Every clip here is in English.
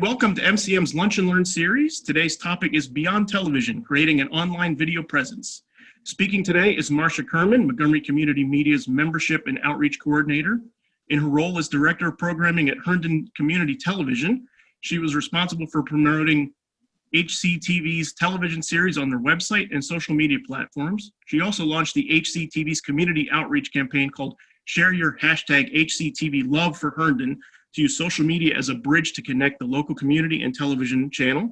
Welcome to MCM's Lunch and Learn series. Today's topic is Beyond Television, creating an online video presence. Speaking today is Marcia Kerman, Montgomery Community Media's Membership and Outreach Coordinator. In her role as Director of Programming at Herndon Community Television, she was responsible for promoting HCTV's television series on their website and social media platforms. She also launched the HCTV's community outreach campaign called Share Your #HCTV Love for Herndon, to use social media as a bridge to connect the local community and television channel.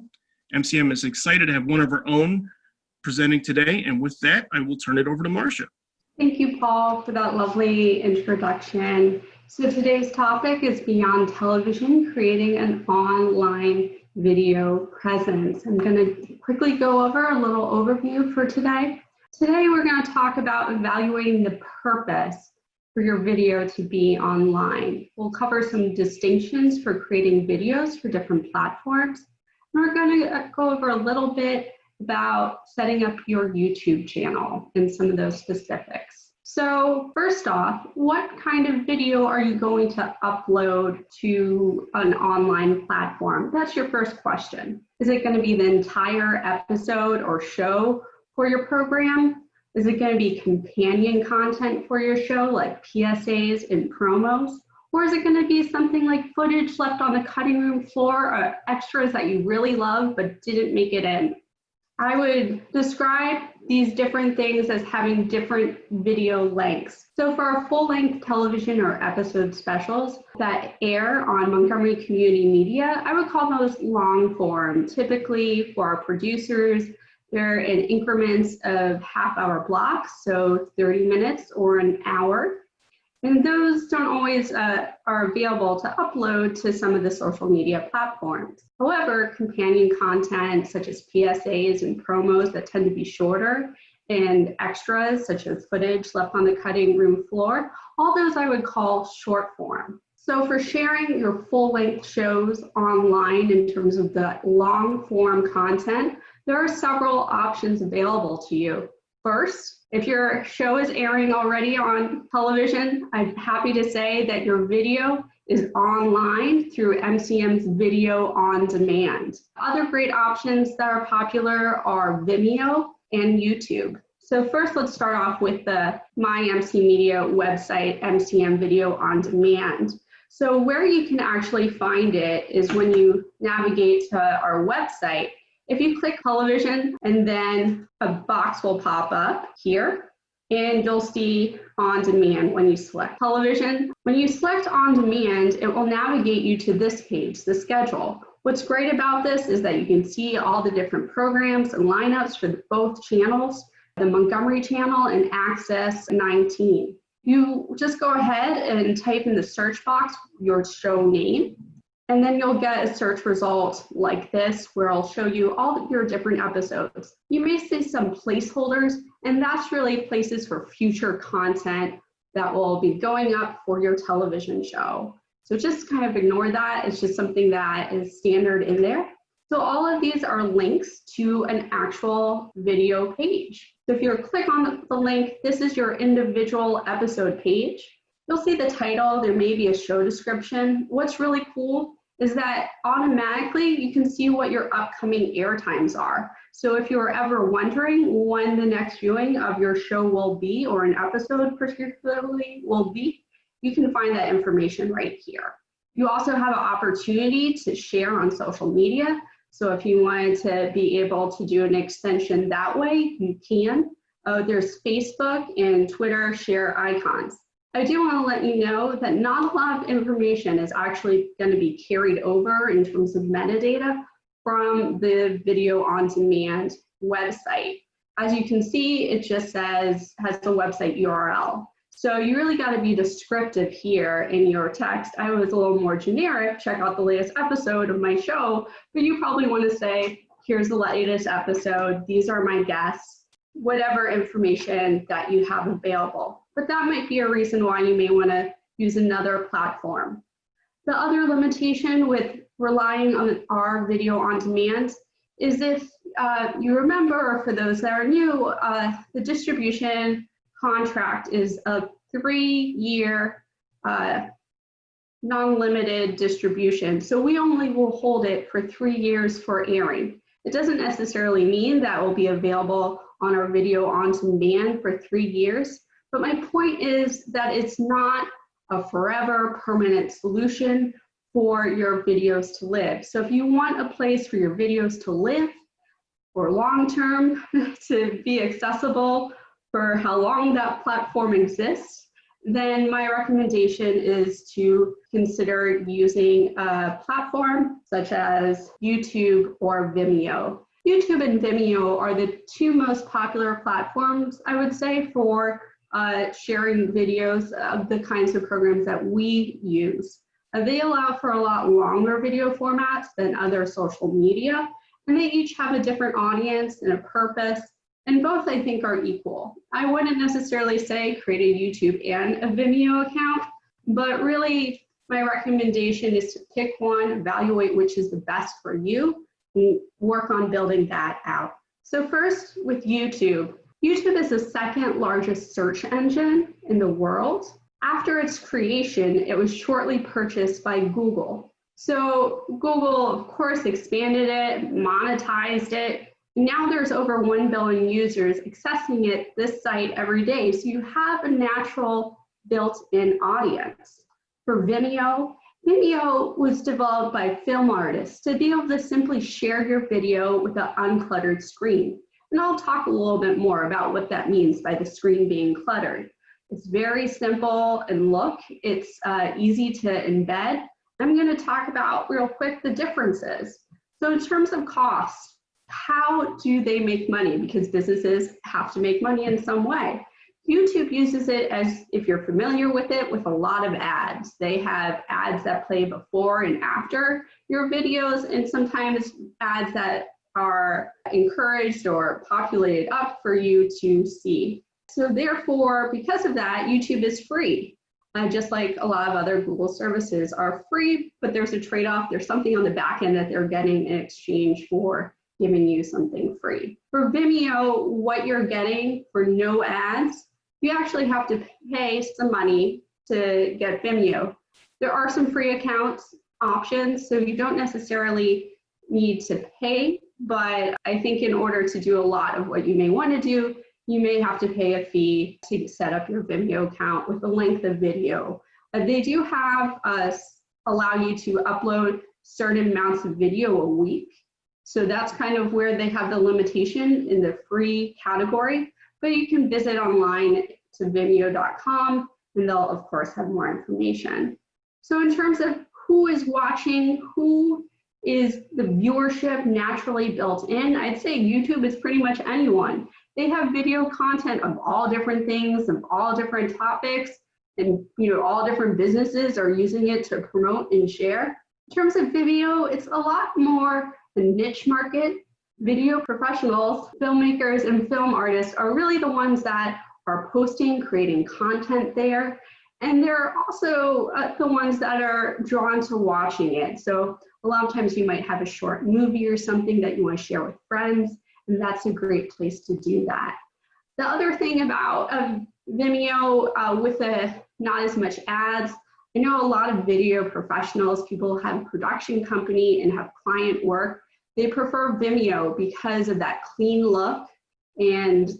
MCM is excited to have one of our own presenting today, and with that, I will turn it over to Marcia. Thank you, Paul, for that lovely introduction. So today's topic is Beyond Television, creating an online video presence. I'm going to quickly go over a little overview for today. Today, we're going to talk about evaluating the purpose for your video to be online. We'll cover some distinctions for creating videos for different platforms. And we're going to go over a little bit about setting up your YouTube channel and some of those specifics. So first off, what kind of video are you going to upload to an online platform? That's your first question. Is it going to be the entire episode or show for your program? Is it going to be companion content for your show, like PSAs and promos? Or is it going to be something like footage left on the cutting room floor or extras that you really love but didn't make it in? I would describe these different things as having different video lengths. So for our full-length television or episode specials that air on Montgomery Community Media, I would call those long form. Typically for our producers, they're in increments of half-hour blocks, so 30 minutes or an hour. And those don't always are available to upload to some of the social media platforms. However, companion content such as PSAs and promos that tend to be shorter and extras such as footage left on the cutting room floor, all those I would call short form. So for sharing your full-length shows online in terms of the long-form content, there are several options available to you. First, if your show is airing already on television, I'm happy to say that your video is online through MCM's Video On Demand. Other great options that are popular are Vimeo and YouTube. So first, let's start off with the My MC Media website, MCM Video On Demand. So where you can actually find it is when you navigate to our website. If you click television, and then a box will pop up here, and you'll see on demand when you select television. When you select on demand, it will navigate you to this page, the schedule. What's great about this is that you can see all the different programs and lineups for both channels, the Montgomery channel and Access 19. You just go ahead and type in the search box your show name, and then you'll get a search result like this where I'll show you all your different episodes. You may see some placeholders, and that's really places for future content that will be going up for your television show. So just kind of ignore that. It's just something that is standard in there. So all of these are links to an actual video page. So if you click on the link, this is your individual episode page. You'll see the title, there may be a show description. What's really cool is that automatically you can see what your upcoming air times are. So if you're ever wondering when the next viewing of your show will be, or an episode particularly will be, you can find that information right here. You also have an opportunity to share on social media. So if you wanted to be able to do an extension that way, you can. There's Facebook and Twitter share icons. I do want to let you know that not a lot of information is actually going to be carried over in terms of metadata from the Video On Demand website. As you can see, it just has the website URL. So you really got to be descriptive here in your text. I was a little more generic, check out the latest episode of my show, but you probably want to say, here's the latest episode, these are my guests, whatever information that you have available. But that might be a reason why you may want to use another platform. The other limitation with relying on our Video On Demand is if you remember, or for those that are new, the distribution contract is a 3-year non-limited distribution. So we only will hold it for 3 years for airing. It doesn't necessarily mean that will be available on our video on demand for 3 years, but my point is that it's not a forever permanent solution for your videos to live. So if you want a place for your videos to live or long-term to be accessible for how long that platform exists, then my recommendation is to consider using a platform such as YouTube or Vimeo. YouTube and Vimeo are the two most popular platforms, I would say, for sharing videos of the kinds of programs that we use. They allow for a lot longer video formats than other social media, and they each have a different audience and a purpose, and both I think are equal. I wouldn't necessarily say create a YouTube and a Vimeo account, but really my recommendation is to pick one, evaluate which is the best for you, and work on building that out. So first with YouTube. YouTube is the second largest search engine in the world. After its creation, it was shortly purchased by Google. So Google, of course, expanded it, monetized it. Now there's over 1 billion users accessing this site every day. So you have a natural built-in audience. For Vimeo, Vimeo was developed by film artists to be able to simply share your video with an uncluttered screen. And I'll talk a little bit more about what that means by the screen being cluttered. It's very simple and look, it's easy to embed. I'm going to talk about real quick the differences. So in terms of cost, how do they make money? Because businesses have to make money in some way. YouTube uses it, as if you're familiar with it, with a lot of ads. They have ads that play before and after your videos, and sometimes ads that are encouraged or populated up for you to see. So therefore, because of that, YouTube is free. Just like a lot of other Google services are free, but there's a trade-off. There's something on the back end that they're getting in exchange for giving you something free. For Vimeo, what you're getting for no ads, you actually have to pay some money to get Vimeo. There are some free accounts options, so you don't necessarily need to pay, but I think in order to do a lot of what you may want to do, you may have to pay a fee to set up your Vimeo account with the length of video. They do have allow you to upload certain amounts of video a week. So that's kind of where they have the limitation in the free category, but you can visit online to vimeo.com and they'll of course have more information. So in terms of who is watching, who is the viewership naturally built in, I'd say YouTube is pretty much anyone. They have video content of all different things, of all different topics, and all different businesses are using it to promote and share. In terms of Vimeo, it's a lot more a niche market. Video professionals, filmmakers, and film artists are really the ones that are posting, creating content there. And they're also the ones that are drawn to watching it. So a lot of times you might have a short movie or something that you want to share with friends, and that's a great place to do that. The other thing about Vimeo with not as much ads, I know a lot of video professionals, people have a production company and have client work, they prefer Vimeo because of that clean look, and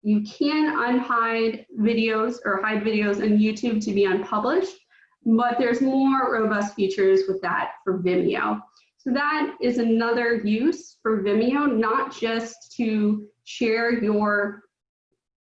you can unhide videos or hide videos on YouTube to be unpublished, but there's more robust features with that for Vimeo. So that is another use for Vimeo, not just to share your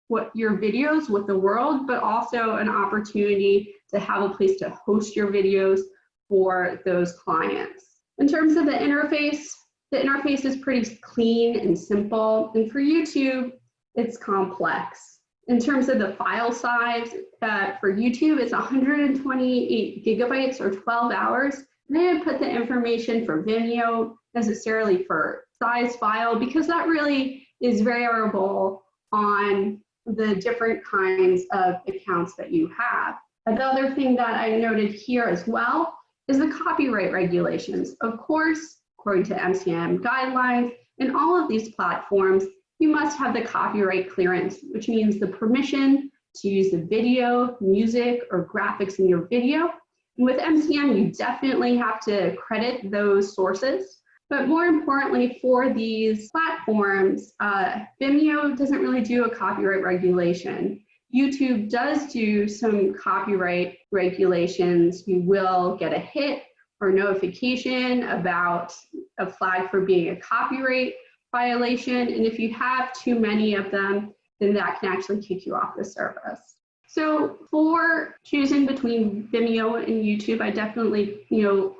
videos with the world, but also an opportunity to have a place to host your videos for those clients. In terms of the interface is pretty clean and simple. And for YouTube, it's complex. In terms of the file size for YouTube, it's 128 gigabytes or 12 hours. And I didn't put the information for Vimeo necessarily for size file because that really is variable on the different kinds of accounts that you have. Another thing that I noted here as well is the copyright regulations. Of course, according to MCM guidelines, in all of these platforms, you must have the copyright clearance, which means the permission to use the video, music, or graphics in your video. With MCM, you definitely have to credit those sources. But more importantly, for these platforms, Vimeo doesn't really do a copyright regulation. YouTube does do some copyright regulations. You will get a hit or notification about a flag for being a copyright violation. And if you have too many of them, then that can actually kick you off the service. So for choosing between Vimeo and YouTube, I definitely,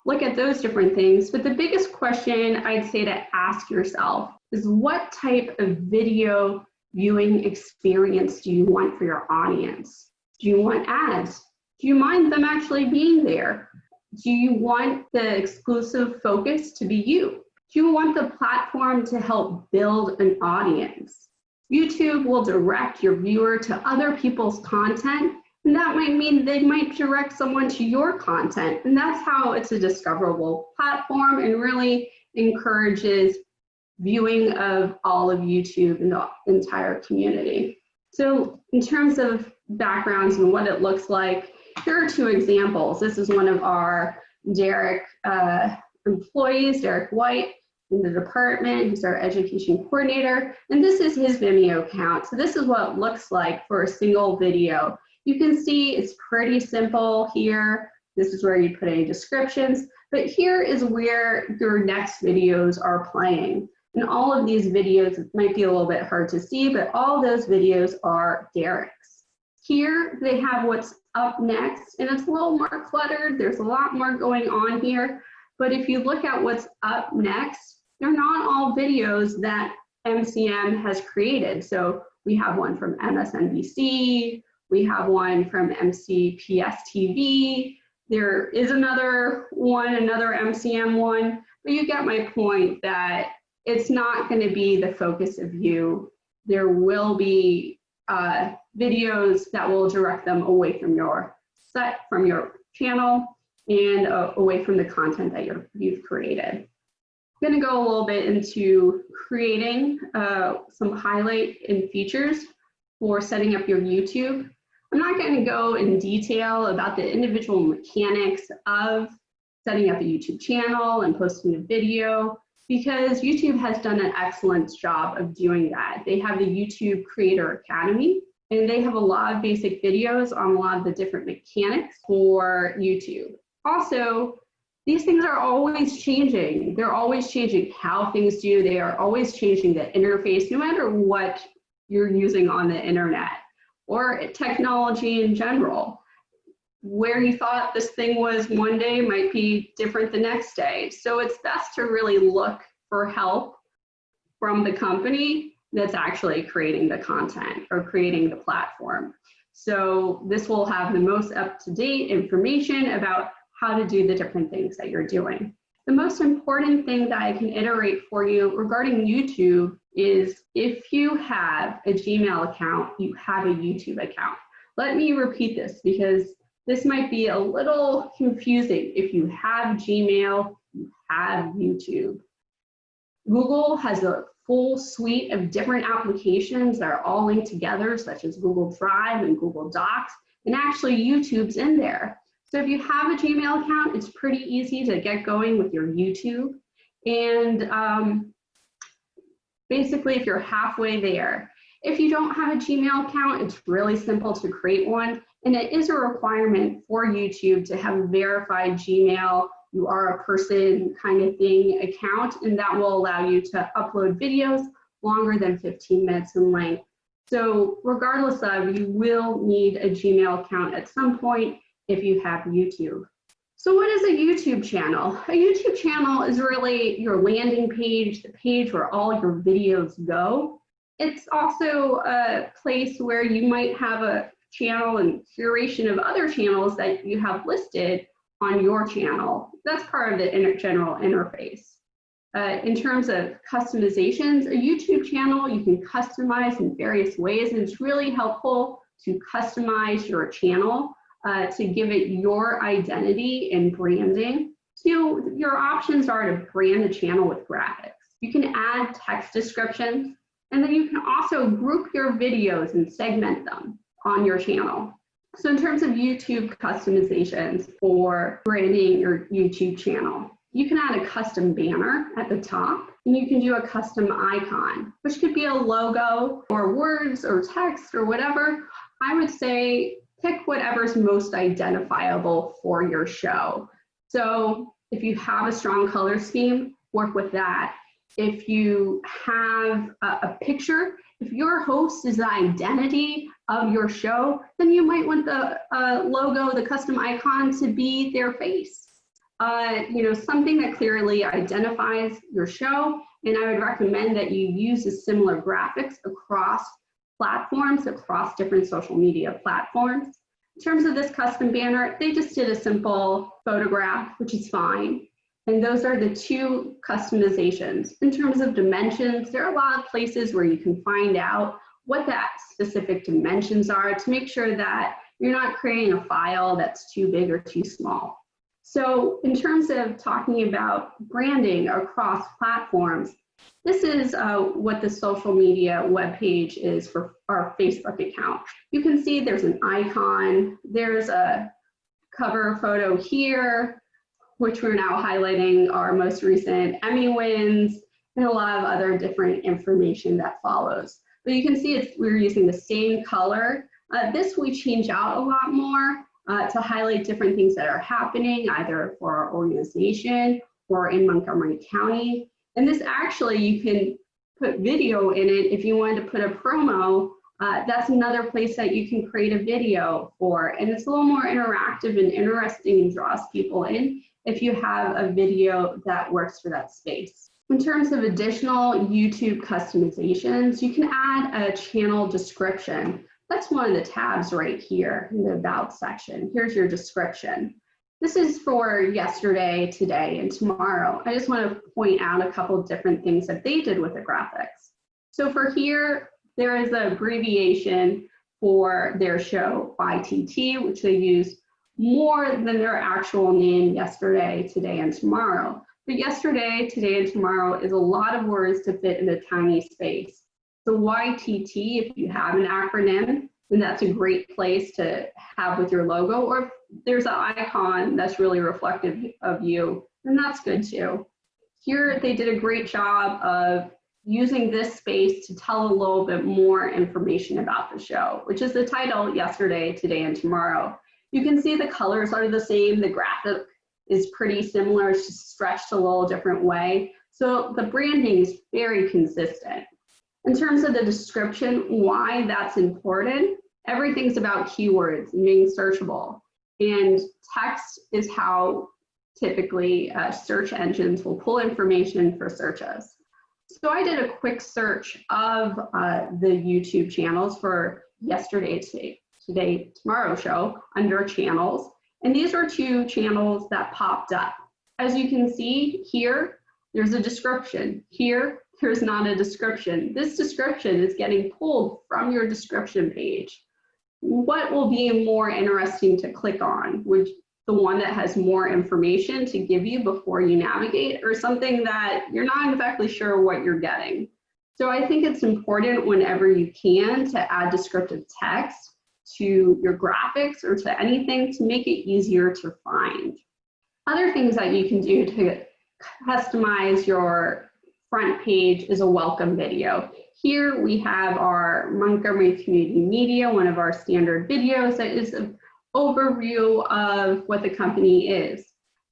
look at those different things. But the biggest question I'd say to ask yourself is, what type of video viewing experience do you want for your audience? Do you want ads? Do you mind them actually being there? Do you want the exclusive focus to be you? Do you want the platform to help build an audience? YouTube will direct your viewer to other people's content, and that might mean they might direct someone to your content. And that's how it's a discoverable platform and really encourages viewing of all of YouTube and the entire community. So in terms of backgrounds and what it looks like, here are two examples. This is one of our Derek employees, Derek White, in the department. He's our education coordinator, and this is his Vimeo account. So this is what it looks like for a single video. You can see it's pretty simple here. This is where you put any descriptions, but here is where your next videos are playing. And all of these videos, it might be a little bit hard to see, but all those videos are Derek's. Here they have what's up next, and it's a little more cluttered. There's a lot more going on here, but if you look at what's up next, they're not all videos that MCM has created. So we have one from MSNBC, we have one from MCPS TV, there is another one, another MCM one, but you get my point that it's not going to be the focus of you. There will be videos that will direct them away from your set, from your channel, and away from the content that you've created. I'm going to go a little bit into creating some highlight and features for setting up your YouTube. I'm not going to go in detail about the individual mechanics of setting up a YouTube channel and posting a video, because YouTube has done an excellent job of doing that. They have the YouTube Creator Academy, and they have a lot of basic videos on a lot of the different mechanics for YouTube. Also, these things are always changing. They're always changing how things do. They are always changing the interface, no matter what you're using on the internet or technology in general. Where you thought this thing was one day might be different the next day. So it's best to really look for help from the company that's actually creating the content or creating the platform. So this will have the most up-to-date information about how to do the different things that you're doing. The most important thing that I can iterate for you regarding YouTube is, if you have a Gmail account, you have a YouTube account. Let me repeat this, because this might be a little confusing. If you have Gmail, you have YouTube. Google has a full suite of different applications that are all linked together, such as Google Drive and Google Docs, and actually YouTube's in there. So if you have a Gmail account, it's pretty easy to get going with your YouTube. And basically, if you're halfway there, if you don't have a Gmail account, it's really simple to create one. And it is a requirement for YouTube to have a verified Gmail, you are a person kind of thing account, and that will allow you to upload videos longer than 15 minutes in length. So regardless of, you will need a Gmail account at some point if you have YouTube. So what is a YouTube channel? A YouTube channel is really your landing page, the page where all your videos go. It's also a place where you might have a channel and curation of other channels that you have listed on your channel. That's part of the general interface. In terms of customizations, a YouTube channel you can customize in various ways, and it's really helpful to customize your channel to give it your identity and branding. So your options are to brand the channel with graphics. You can add text descriptions, and then you can also group your videos and segment them on your channel. So in terms of YouTube customizations for branding your YouTube channel, you can add a custom banner at the top, and you can do a custom icon, which could be a logo or words or text or whatever. I would say pick whatever's most identifiable for your show. So if you have a strong color scheme, work with that. If you have a picture, if your host is the identity of your show, then you might want the logo, the custom icon to be their face. Something that clearly identifies your show. And I would recommend that you use a similar graphics across platforms, across different social media platforms. In terms of this custom banner, they just did a simple photograph, which is fine. And those are the two customizations. In terms of dimensions, there are a lot of places where you can find out what that specific dimensions are to make sure that you're not creating a file that's too big or too small. So in terms of talking about branding across platforms, this is what the social media webpage is for our Facebook account. You can see there's an icon, there's a cover photo here, which we're now highlighting our most recent Emmy wins, and a lot of other different information that follows. But you can see we're using the same color. This we change out a lot more to highlight different things that are happening, either for our organization or in Montgomery County. And this actually, you can put video in it if you wanted to put a promo. That's another place that you can create a video for. And it's a little more interactive and interesting and draws people in if you have a video that works for that space. In terms of additional YouTube customizations, you can add a channel description. That's one of the tabs right here in the About section. Here's your description. This is for yesterday, today, and tomorrow. I just want to point out a couple of different things that they did with the graphics. So for here, there is an abbreviation for their show, YTT, which they use more than their actual name, yesterday, today, and tomorrow. But yesterday, today, and tomorrow is a lot of words to fit in a tiny space. So YTT, if you have an acronym, then that's a great place to have with your logo. Or if there's an icon that's really reflective of you, then that's good too. Here, they did a great job of using this space to tell a little bit more information about the show, which is the title, Yesterday, Today, and Tomorrow. You can see the colors are the same. The graphic is pretty similar. It's just stretched a little different way. So the branding is very consistent. In terms of the description, why that's important, everything's about keywords and being searchable. And text is how typically search engines will pull information for searches. So I did a quick search of the YouTube channels for yesterday, today, tomorrow show under channels. And these are two channels that popped up. As you can see here, there's a description. Here, there's not a description. This description is getting pulled from your description page. What will be more interesting to click on? Would the one that has more information to give you before you navigate, or something that you're not exactly sure what you're getting? So I think it's important whenever you can to add descriptive text to your graphics or to anything to make it easier to find. Other things that you can do to customize your front page is a welcome video. Here we have our Montgomery Community Media, one of our standard videos that is an overview of what the company is.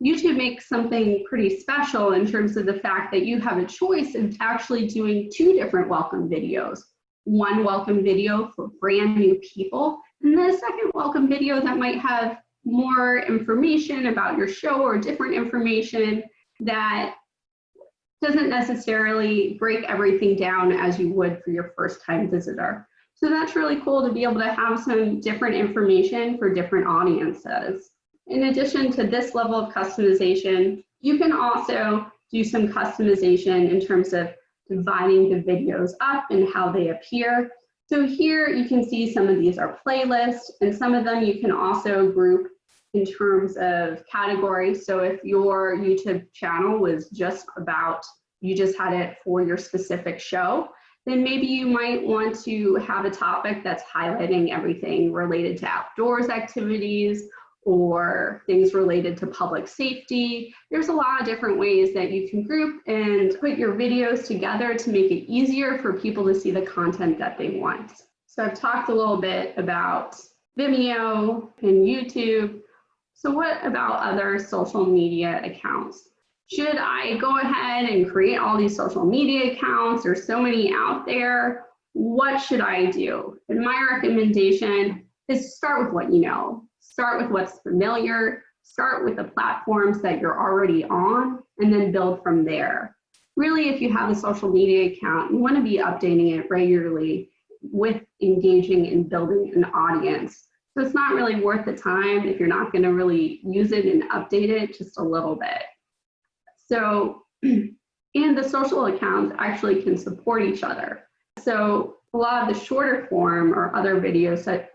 YouTube makes something pretty special in terms of the fact that you have a choice of actually doing two different welcome videos. One welcome video for brand new people, and then a second welcome video that might have more information about your show or different information that doesn't necessarily break everything down as you would for your first time visitor. So that's really cool to be able to have some different information for different audiences. In addition to this level of customization, you can also do some customization in terms of dividing the videos up and how they appear. So here you can see some of these are playlists, and some of them you can also group in terms of categories. So if your YouTube channel was just about, you just had it for your specific show, then maybe you might want to have a topic that's highlighting everything related to outdoors activities or things related to public safety. There's a lot of different ways that you can group and put your videos together to make it easier for people to see the content that they want. So I've talked a little bit about Vimeo and YouTube. So what about other social media accounts? Should I go ahead and create all these social media accounts? There's so many out there. What should I do? And my recommendation is start with what you know. Start with what's familiar. Start with the platforms that you're already on, and then build from there. Really, if you have a social media account, you want to be updating it regularly with engaging and building an audience. So it's not really worth the time if you're not going to really use it and update it just a little bit. So, and the social accounts actually can support each other. So a lot of the shorter form or other video sites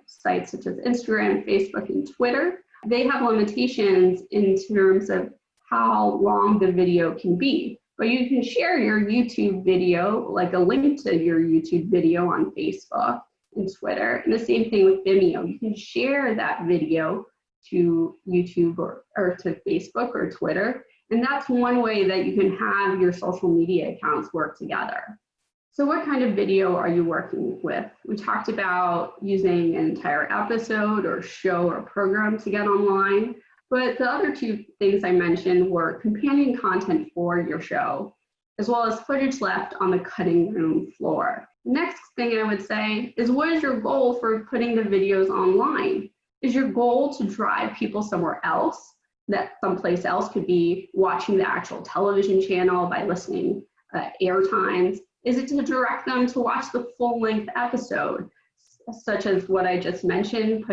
such as Instagram, Facebook, and Twitter, they have limitations in terms of how long the video can be. But you can share your YouTube video, like a link to your YouTube video on Facebook and Twitter. And the same thing with Vimeo. You can share that video to YouTube or to Facebook or Twitter. And that's one way that you can have your social media accounts work together. So what kind of video are you working with? We talked about using an entire episode or show or program to get online. But the other two things I mentioned were companion content for your show, as well as footage left on the cutting room floor. The next thing I would say is, what is your goal for putting the videos online? Is your goal to drive people somewhere else? That someplace else could be watching the actual television channel by listening air times? Is it to direct them to watch the full-length episode, such as what I just mentioned,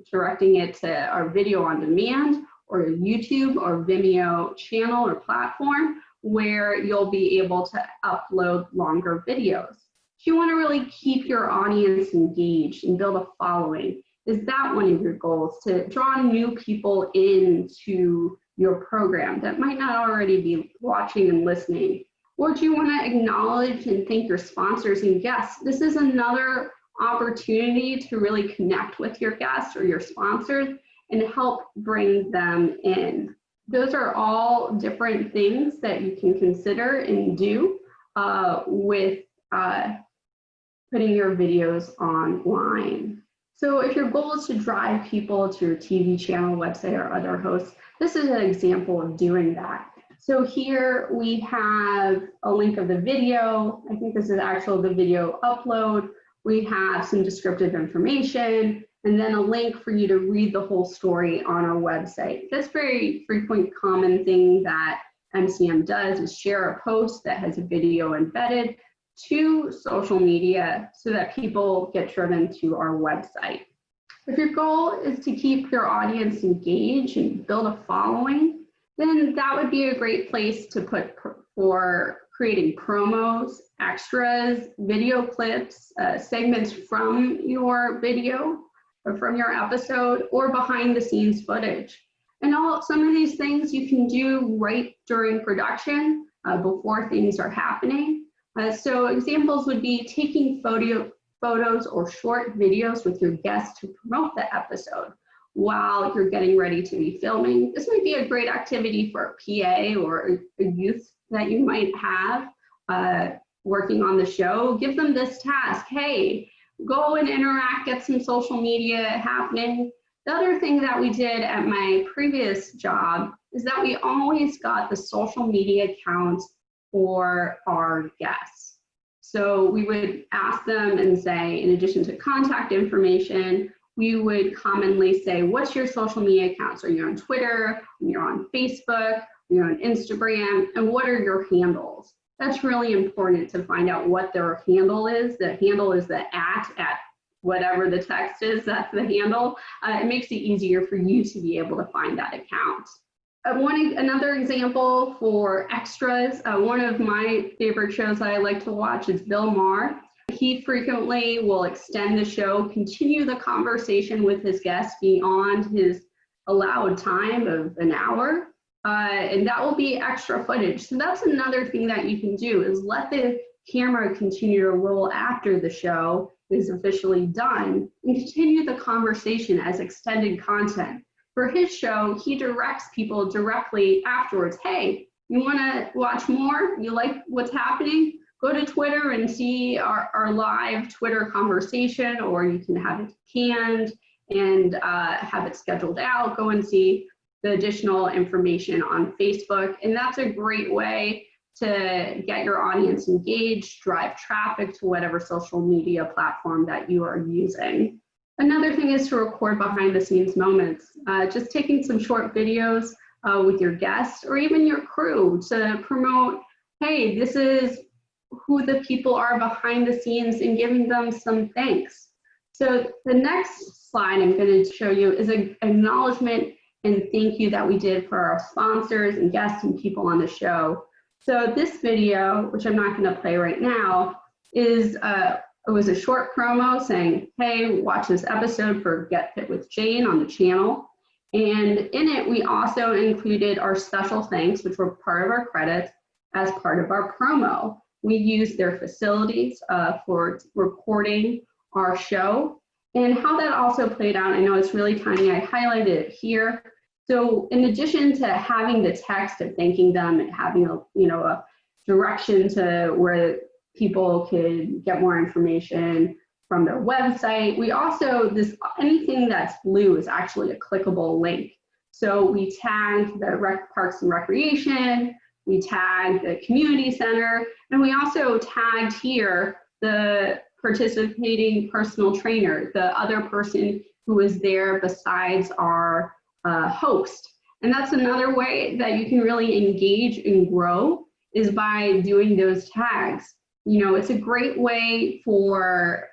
directing it to our video on demand or YouTube or Vimeo channel or platform where you'll be able to upload longer videos? If you want to really keep your audience engaged and build a following, is that one of your goals, to draw new people into your program that might not already be watching and listening? Or do you want to acknowledge and thank your sponsors and guests? This is another opportunity to really connect with your guests or your sponsors and help bring them in. Those are all different things that you can consider and do with putting your videos online. So if your goal is to drive people to your TV channel, website, or other hosts, this is an example of doing that. So here we have a link of the video. I think this is the video upload. We have some descriptive information, and then a link for you to read the whole story on our website. This very frequent, common thing that MCM does is share a post that has a video embedded to social media so that people get driven to our website. If your goal is to keep your audience engaged and build a following, then that would be a great place to put for creating promos, extras, video clips, segments from your video or from your episode, or behind the scenes footage. And some of these things you can do right during production before things are happening. So examples would be taking photos or short videos with your guests to promote the episode while you're getting ready to be filming. This might be a great activity for a PA or a youth that you might have working on the show. Give them this task. Hey, go and interact, get some social media happening. The other thing that we did at my previous job is that we always got the social media accounts for our guests. So we would ask them and say, in addition to contact information, we would commonly say, what's your social media accounts? Are you on Twitter? You're on Facebook? You're on Instagram? And what are your handles? That's really important to find out what their handle is. The handle is the at whatever the text is, that's the handle. It makes it easier for you to be able to find that account. Another example for extras, one of my favorite shows that I like to watch is Bill Maher. He frequently will extend the show, continue the conversation with his guests beyond his allowed time of an hour, and that will be extra footage. So that's another thing that you can do, is let the camera continue to roll after the show is officially done and continue the conversation as extended content. For his show, he directs people directly afterwards. Hey, you want to watch more? You like what's happening? Go to Twitter and see our live Twitter conversation, or you can have it canned and have it scheduled out. Go and see the additional information on Facebook. And that's a great way to get your audience engaged, drive traffic to whatever social media platform that you are using. Another thing is to record behind the scenes moments. Just taking some short videos with your guests or even your crew to promote, hey, this is who the people are behind the scenes, and giving them some thanks. So the next slide I'm going to show you is an acknowledgement and thank you that we did for our sponsors and guests and people on the show. So this video, which I'm not going to play right now, is it was a short promo saying, hey, watch this episode for Get Fit with Jane on the channel. And in it, we also included our special thanks, which were part of our credits, as part of our promo. We used their facilities for recording our show, and how that also played out. I know it's really tiny. I highlighted it here. So in addition to having the text of thanking them and having a direction to where people could get more information from their website, we also, anything that's blue is actually a clickable link. So we tagged the Parks and Recreation, we tagged the community center, and we also tagged here the participating personal trainer, the other person who is there besides our host. And that's another way that you can really engage and grow, is by doing those tags. It's a great way for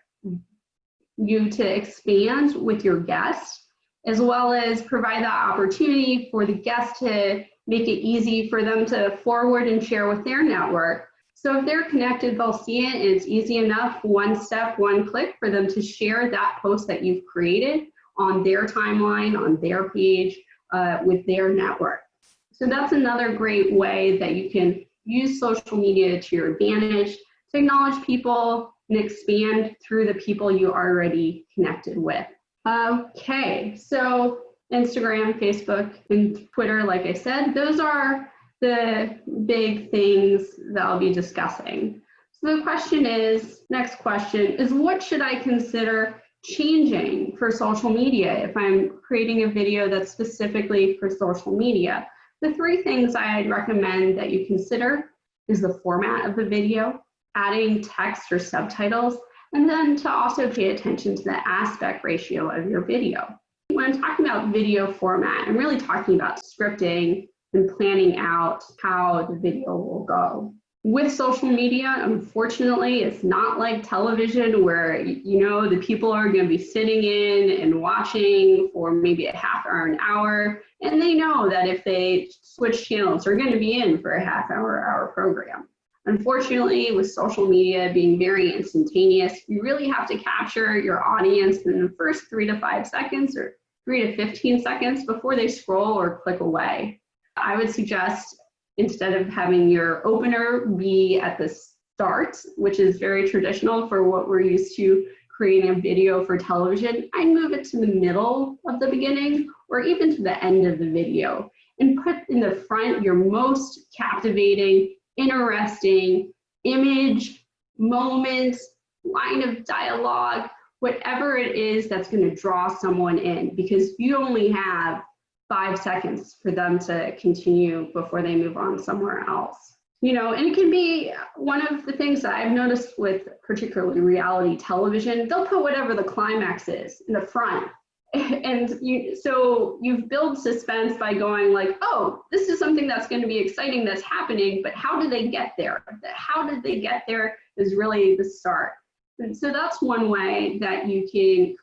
you to expand with your guests, as well as provide the opportunity for the guests to make it easy for them to forward and share with their network. So if they're connected, they'll see it, and it's easy enough, one step, one click, for them to share that post that you've created on their timeline, on their page, with their network. So that's another great way that you can use social media to your advantage, to acknowledge people and expand through the people you already connected with. Okay, so Instagram, Facebook, and Twitter, like I said, those are the big things that I'll be discussing. So the next question is, what should I consider changing for social media if I'm creating a video that's specifically for social media? The three things I'd recommend that you consider is the format of the video, adding text or subtitles, and then to also pay attention to the aspect ratio of your video. When I'm talking about video format, I'm really talking about scripting and planning out how the video will go. With social media, unfortunately, it's not like television where, the people are going to be sitting in and watching for maybe a half hour, an hour, and they know that if they switch channels, they're going to be in for a half hour program. Unfortunately, with social media being very instantaneous, you really have to capture your audience in the first 3 to 5 seconds or 3 to 15 seconds before they scroll or click away. I would suggest, instead of having your opener be at the start, which is very traditional for what we're used to creating a video for television, I'd move it to the middle of the beginning or even to the end of the video, and put in the front your most captivating, interesting image, moment, line of dialogue, whatever it is that's going to draw someone in, because you only have 5 seconds for them to continue before they move on somewhere else. And it can be one of the things that I've noticed with particularly reality television, they'll put whatever the climax is in the front. And so you've built suspense by going like, oh, this is something that's going to be exciting that's happening, but how did they get there? How did they get there is really the start. And so that's one way that you can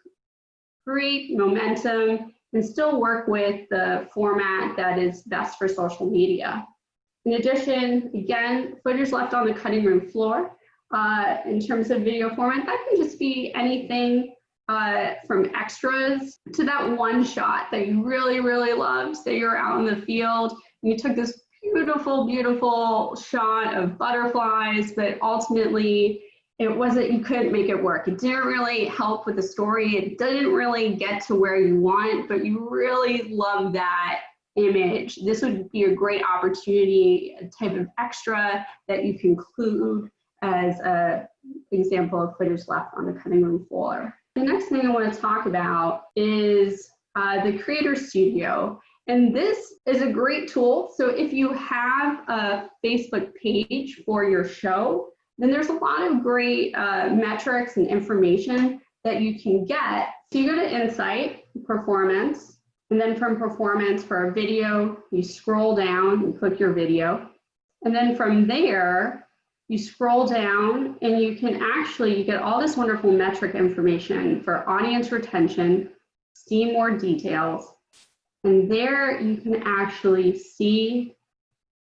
create momentum and still work with the format that is best for social media. In addition, again, footage left on the cutting room floor. In terms of video format, that can just be anything from extras to that one shot that you really, really loved. Say you're out in the field and you took this beautiful, beautiful shot of butterflies, but ultimately it wasn't, you couldn't make it work. It didn't really help with the story. It didn't really get to where you want, but you really love that image. This would be a great opportunity, a type of extra that you can include as an example of footage left on the cutting room floor. The next thing I want to talk about is the Creator Studio. And this is a great tool. So if you have a Facebook page for your show, then there's a lot of great metrics and information that you can get. So you go to Insight, Performance, and then from Performance for a video, you scroll down and click your video. And then from there, you scroll down and you can actually get all this wonderful metric information for audience retention, see more details, and there you can actually see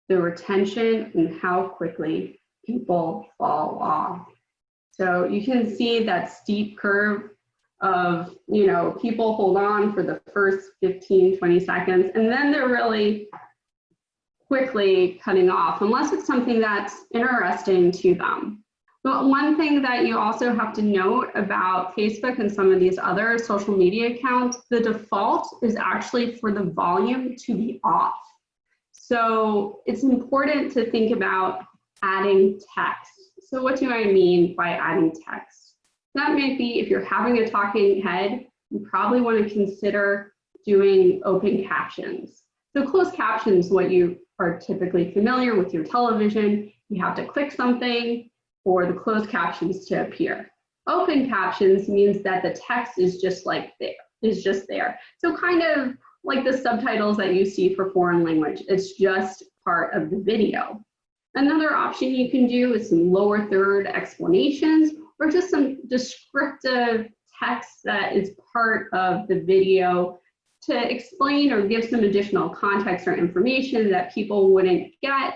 the retention and how quickly people fall off. So you can see that steep curve of, people hold on for the first 15, 20 seconds, and then they're really quickly cutting off, unless it's something that's interesting to them. But one thing that you also have to note about Facebook and some of these other social media accounts, the default is actually for the volume to be off. So it's important to think about adding text. So what do I mean by adding text? That might be if you're having a talking head, you probably want to consider doing open captions. So closed captions, what you are typically familiar with your television, you have to click something for the closed captions to appear. Open captions means that the text is just there. So kind of like the subtitles that you see for foreign language, it's just part of the video. Another option you can do is some lower third explanations or just some descriptive text that is part of the video to explain or give some additional context or information that people wouldn't get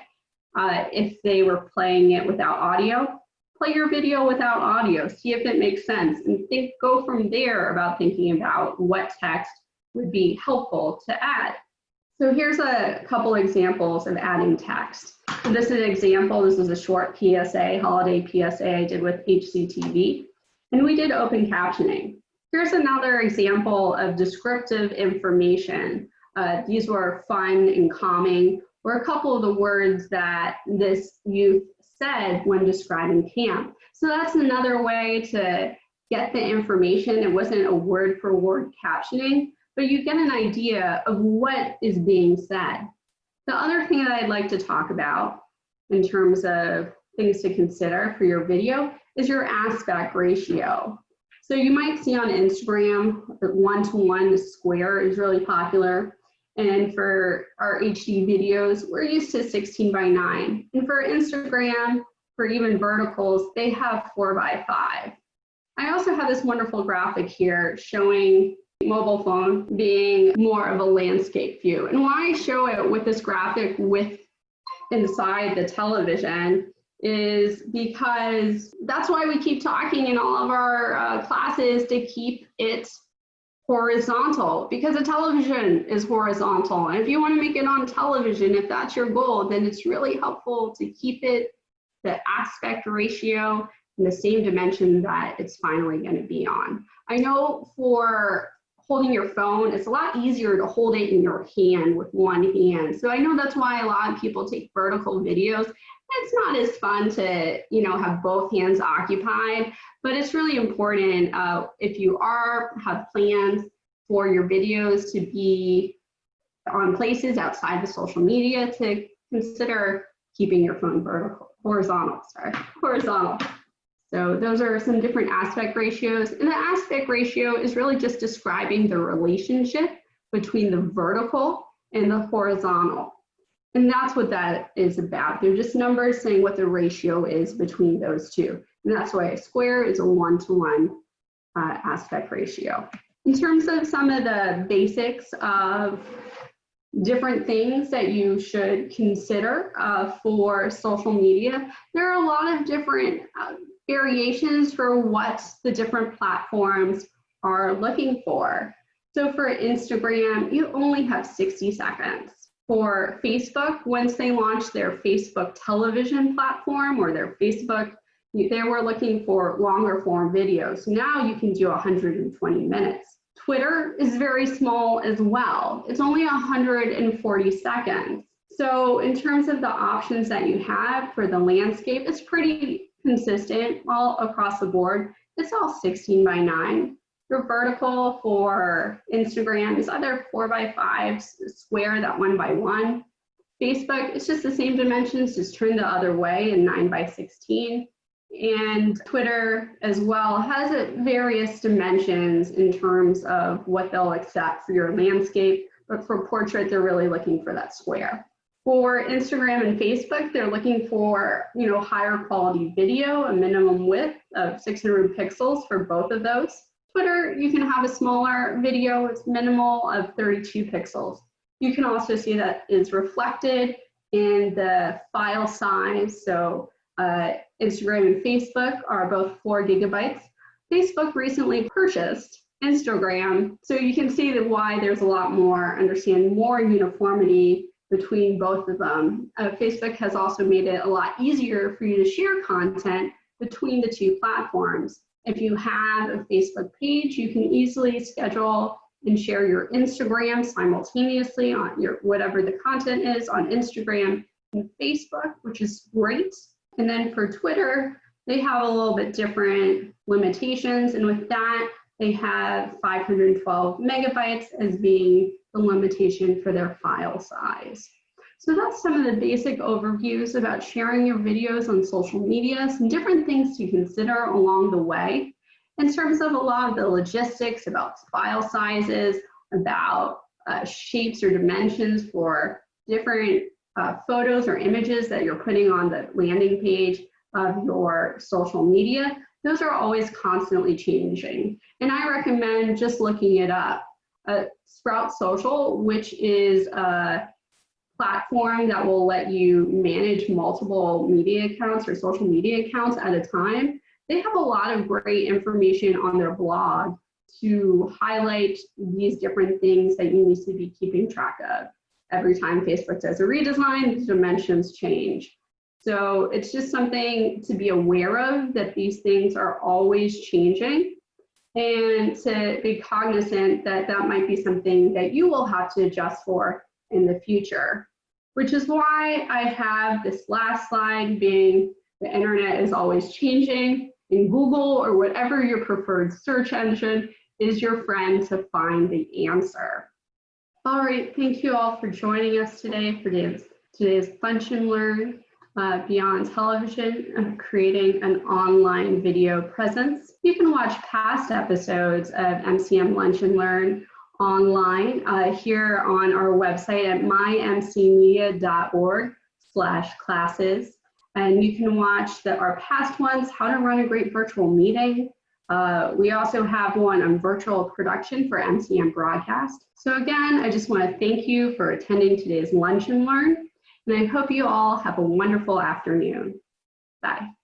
if they were playing it without audio. Play your video without audio, see if it makes sense, and go from there about thinking about what text would be helpful to add. So here's a couple examples of adding text. So this is an example. This is a short PSA, holiday PSA I did with HCTV, and we did open captioning. Here's another example of descriptive information. These were fun and calming, were a couple of the words that this youth said when describing camp. So that's another way to get the information. It wasn't a word for word captioning, but you get an idea of what is being said. The other thing that I'd like to talk about in terms of things to consider for your video is your aspect ratio. So you might see on Instagram, 1:1 square is really popular. And for our HD videos, we're used to 16:9. And for Instagram, for even verticals, they have 4:5. I also have this wonderful graphic here showing mobile phone being more of a landscape view. And why I show it with this graphic inside the television is because that's why we keep talking in all of our classes to keep it horizontal, because a television is horizontal. And if you want to make it on television, if that's your goal, then it's really helpful to keep it, the aspect ratio, in the same dimension that it's finally going to be on. I know for holding your phone, it's a lot easier to hold it in your hand with one hand. So I know that's why a lot of people take vertical videos. It's not as fun to, have both hands occupied, but it's really important if you have plans for your videos to be on places outside the social media to consider keeping your phone horizontal. So those are some different aspect ratios. And the aspect ratio is really just describing the relationship between the vertical and the horizontal. And that's what that is about. They're just numbers saying what the ratio is between those two. And that's why a square is a 1:1 aspect ratio. In terms of some of the basics of different things that you should consider for social media, there are a lot of different variations for what the different platforms are looking for. So for Instagram, you only have 60 seconds. For Facebook, once they launched their Facebook television platform or their Facebook, they were looking for longer form videos. Now you can do 120 minutes. Twitter is very small as well. It's only 140 seconds. So in terms of the options that you have for the landscape, it's pretty consistent all across the board. It's all 16:9. Your vertical for Instagram is either 4:5, square, that 1:1. Facebook, it's just the same dimensions, just turned the other way in 9:16. And Twitter as well has various dimensions in terms of what they'll accept for your landscape, but for portrait, they're really looking for that square. For Instagram and Facebook, they're looking for, higher quality video, a minimum width of 600 pixels for both of those. Twitter, you can have a smaller video, it's minimal of 32 pixels. You can also see that is reflected in the file size. So Instagram and Facebook are both 4 gigabytes. Facebook recently purchased Instagram, so you can see that why there's a lot more, more uniformity between both of them. Facebook has also made it a lot easier for you to share content between the two platforms. If you have a Facebook page, you can easily schedule and share your Instagram simultaneously on your whatever the content is on Instagram and Facebook, which is great. And then for Twitter, they have a little bit different limitations. And with that, they have 512 megabytes as being the limitation for their file size. So that's some of the basic overviews about sharing your videos on social media, some different things to consider along the way. In terms of a lot of the logistics about file sizes, about shapes or dimensions for different photos or images that you're putting on the landing page of your social media, those are always constantly changing. And I recommend just looking it up. Sprout Social, which is a platform that will let you manage multiple media accounts or social media accounts at a time. They have a lot of great information on their blog to highlight these different things that you need to be keeping track of. Every time Facebook does a redesign, the dimensions change. So it's just something to be aware of, that these things are always changing, and to be cognizant that that might be something that you will have to adjust for in the future, which is why I have this last slide being the internet is always changing, and Google or whatever your preferred search engine is your friend to find the answer. All right, thank you all for joining us today for today's Lunch and Learn Beyond Television, creating an online video presence. You can watch past episodes of MCM Lunch and Learn online here on our website at mymcmedia.org/classes. And you can watch our past ones, how to run a great virtual meeting. We also have one on virtual production for MCM broadcast. So again, I just want to thank you for attending today's Lunch and Learn, and I hope you all have a wonderful afternoon. Bye.